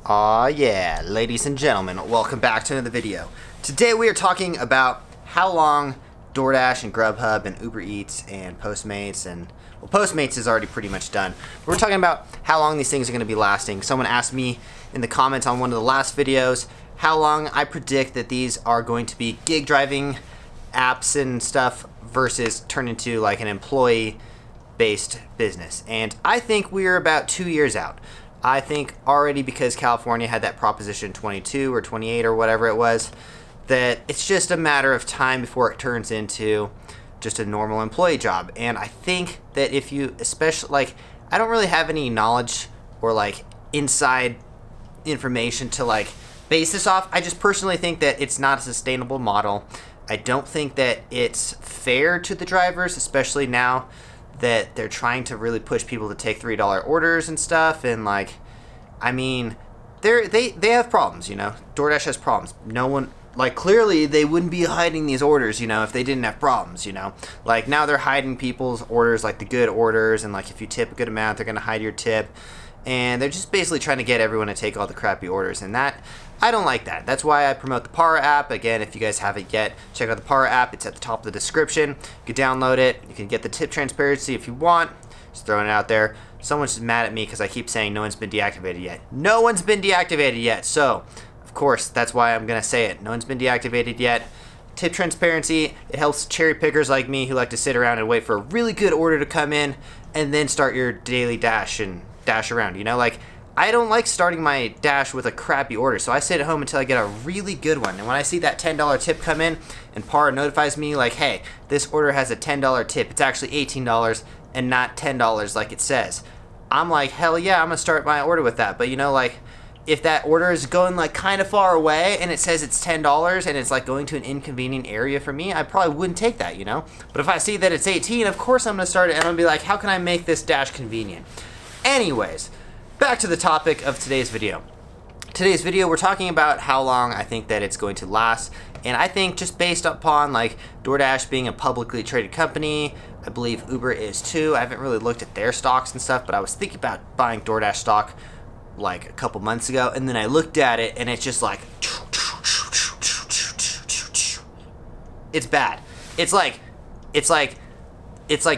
Aw yeah, ladies and gentlemen, welcome back to another video. Today we are talking about how long DoorDash and Grubhub and Uber Eats and Postmates and, well, Postmates is already pretty much done. But we're talking about how long these things are going to be lasting. Someone asked me in the comments on one of the last videos how long I predict that these are going to be gig driving apps and stuff versus turn into like an employee-based business. And I think we're about 2 years out. I think already, because California had that Proposition 22 or 28 or whatever it was, that it's just a matter of time before it turns into just a normal employee job. And I think that if you, especially, like, I don't really have any knowledge or like inside information to like base this off. I just personally think that it's not a sustainable model. I don't think that it's fair to the drivers, especially now that they're trying to really push people to take $3 orders and stuff. And like, I mean, they have problems, you know. DoorDash has problems. No one, like, clearly they wouldn't be hiding these orders, you know, if they didn't have problems, you know. Like, now they're hiding people's orders, like the good orders, and like if you tip a good amount, they're gonna hide your tip. And they're just basically trying to get everyone to take all the crappy orders, and that, I don't like that. That's why I promote the Para app. Again, if you guys haven't yet, check out the Para app. It's at the top of the description. You can download it. You can get the tip transparency if you want. Just throwing it out there. Someone's just mad at me because I keep saying no one's been deactivated yet. No one's been deactivated yet. So, of course, that's why I'm going to say it. No one's been deactivated yet. Tip transparency, it helps cherry pickers like me who like to sit around and wait for a really good order to come in and then start your daily dash and dash around, you know. Like, I don't like starting my dash with a crappy order, so I sit at home until I get a really good one. And when I see that $10 tip come in and Par notifies me like, hey, this order has a $10 tip, it's actually $18 and not $10 like it says, I'm like, hell yeah, I'm gonna start my order with that. But you know, like, if that order is going like kind of far away and it says it's $10 and it's like going to an inconvenient area for me, I probably wouldn't take that, you know. But if I see that it's 18, of course I'm gonna start it, and I'm gonna be like, how can I make this dash convenient? Anyways, back to the topic of today's video. Today's video, we're talking about how long I think that it's going to last. And I think just based upon like DoorDash being a publicly traded company, I believe Uber is too. I haven't really looked at their stocks and stuff, but I was thinking about buying DoorDash stock like a couple months ago, and then I looked at it and it's just like, it's bad. It's like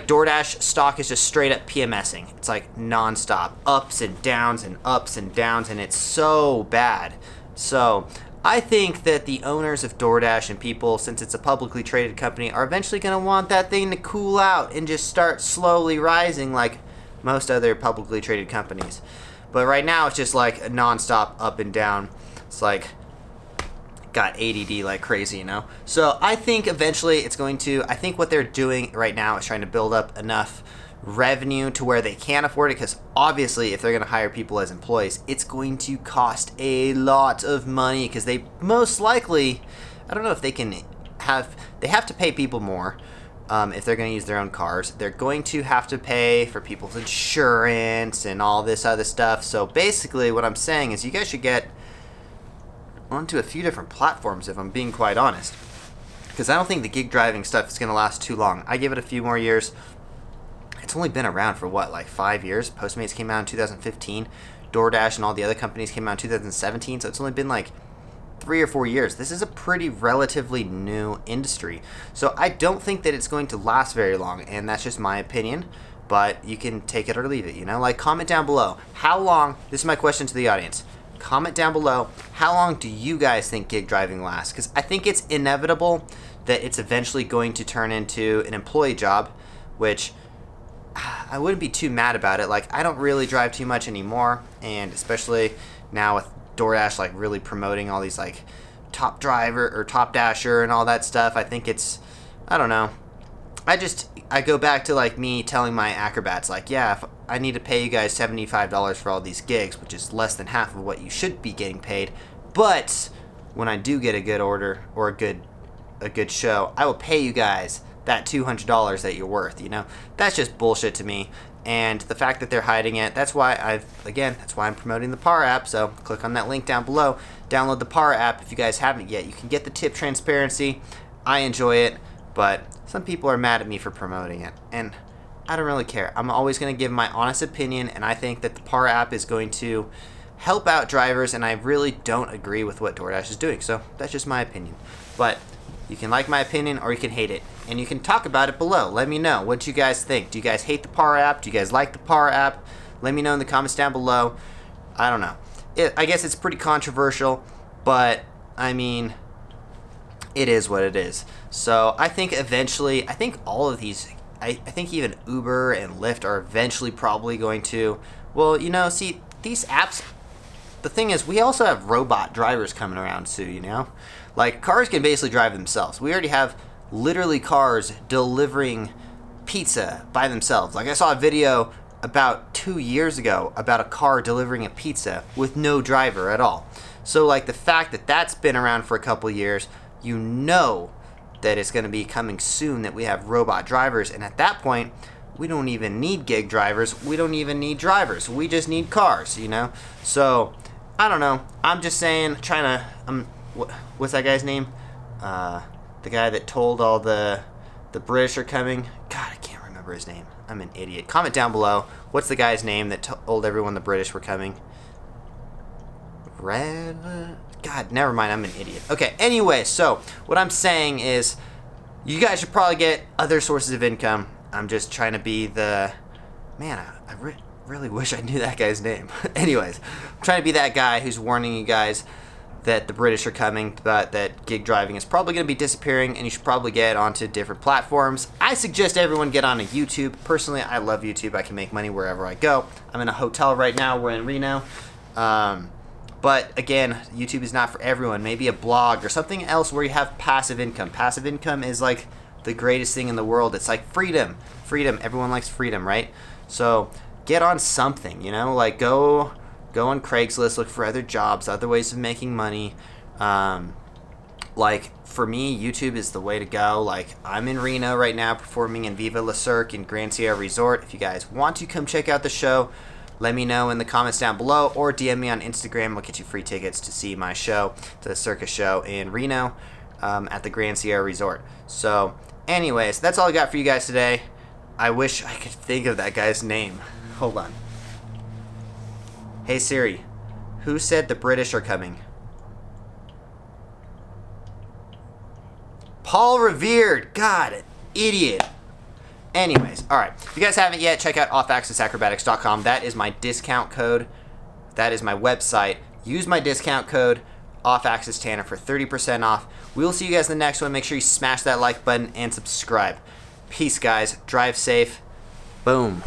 DoorDash stock is just straight up PMSing. It's like non-stop ups and downs and ups and downs, and it's so bad. So I think that the owners of DoorDash and people, since it's a publicly traded company, are eventually going to want that thing to cool out and just start slowly rising like most other publicly traded companies. But right now it's just like a non-stop up and down. It's like got ADD like crazy, you know. So I think eventually it's going to, I think what they're doing right now is trying to build up enough revenue to where they can afford it, because obviously if they're going to hire people as employees, it's going to cost a lot of money, because they most likely, I don't know if they can have, they have to pay people more. If they're going to use their own cars, they're going to have to pay for people's insurance and all this other stuff. So basically what I'm saying is you guys should get onto a few different platforms, if I'm being quite honest, because I don't think the gig driving stuff is going to last too long. I give it a few more years. It's only been around for what, like 5 years? Postmates came out in 2015. DoorDash and all the other companies came out in 2017, so it's only been like 3 or 4 years. This is a pretty relatively new industry, so I don't think that it's going to last very long, and that's just my opinion. But you can take it or leave it, you know. Like, comment down below how long, this is my question to the audience, comment down below, how long do you guys think gig driving lasts? Because I think it's inevitable that it's eventually going to turn into an employee job, which I wouldn't be too mad about it. Like, I don't really drive too much anymore, and especially now with DoorDash like really promoting all these like top driver or top dasher and all that stuff, I think it's, I don't know, I go back to like me telling my acrobats like, yeah, if I need to pay you guys $75 for all these gigs, which is less than half of what you should be getting paid, but when I do get a good order or a good show, I will pay you guys that $200 that you're worth, you know. That's just bullshit to me. And the fact that they're hiding it, that's why that's why I'm promoting the Par app. So click on that link down below, download the Par app if you guys haven't yet. You can get the tip transparency. I enjoy it, but some people are mad at me for promoting it, and I don't really care. I'm always going to give my honest opinion, and I think that the Par app is going to help out drivers, and I really don't agree with what DoorDash is doing. So that's just my opinion. But you can like my opinion or you can hate it, and you can talk about it below. Let me know what you guys think. Do you guys hate the PAR app? Do you guys like the PAR app? Let me know in the comments down below. I don't know. I guess it's pretty controversial, but I mean, it is what it is. So I think eventually, I think all of these, I think even Uber and Lyft are eventually probably going to, well, you know, see, these apps, the thing is, we also have robot drivers coming around soon, you know? Like, cars can basically drive themselves. We already have literally cars delivering pizza by themselves. Like, I saw a video about 2 years ago about a car delivering a pizza with no driver at all. So like the fact that that's been around for a couple years, you know that it's going to be coming soon that we have robot drivers, and at that point we don't even need gig drivers, we don't even need drivers, we just need cars, you know? So I don't know, I'm just saying, what's that guy's name? The guy that told all the British are coming. God, I can't remember his name. I'm an idiot. Comment down below. What's the guy's name that told everyone the British were coming? God, never mind. I'm an idiot. Okay, anyway, so what I'm saying is you guys should probably get other sources of income. I'm just trying to be the... Man, I really wish I knew that guy's name. Anyways, I'm trying to be that guy who's warning you guys that the British are coming, but that gig driving is probably going to be disappearing, and you should probably get onto different platforms. I suggest everyone get on YouTube. Personally, I love YouTube. I can make money wherever I go. I'm in a hotel right now. We're in Reno. But again, YouTube is not for everyone. Maybe a blog or something else where you have passive income. Passive income is like the greatest thing in the world. It's like freedom. Freedom. Everyone likes freedom, right? So get on something, you know, like go on Craigslist, look for other jobs, other ways of making money. Like for me, YouTube is the way to go. Like I'm in Reno right now performing in Viva La Cirque in Grand Sierra Resort. If you guys want to come check out the show, let me know in the comments down below or DM me on Instagram. I'll get you free tickets to see my show, the circus show in Reno at the Grand Sierra Resort. So anyways, that's all I got for you guys today. I wish I could think of that guy's name. Hold on. Hey Siri, who said the British are coming? Paul Revere. God, idiot. Anyways, alright. If you guys haven't yet, check out offaccessacrobatics.com. That is my discount code. That is my website. Use my discount code, offaccesstanner, for 30% off. We will see you guys in the next one. Make sure you smash that like button and subscribe. Peace, guys. Drive safe. Boom.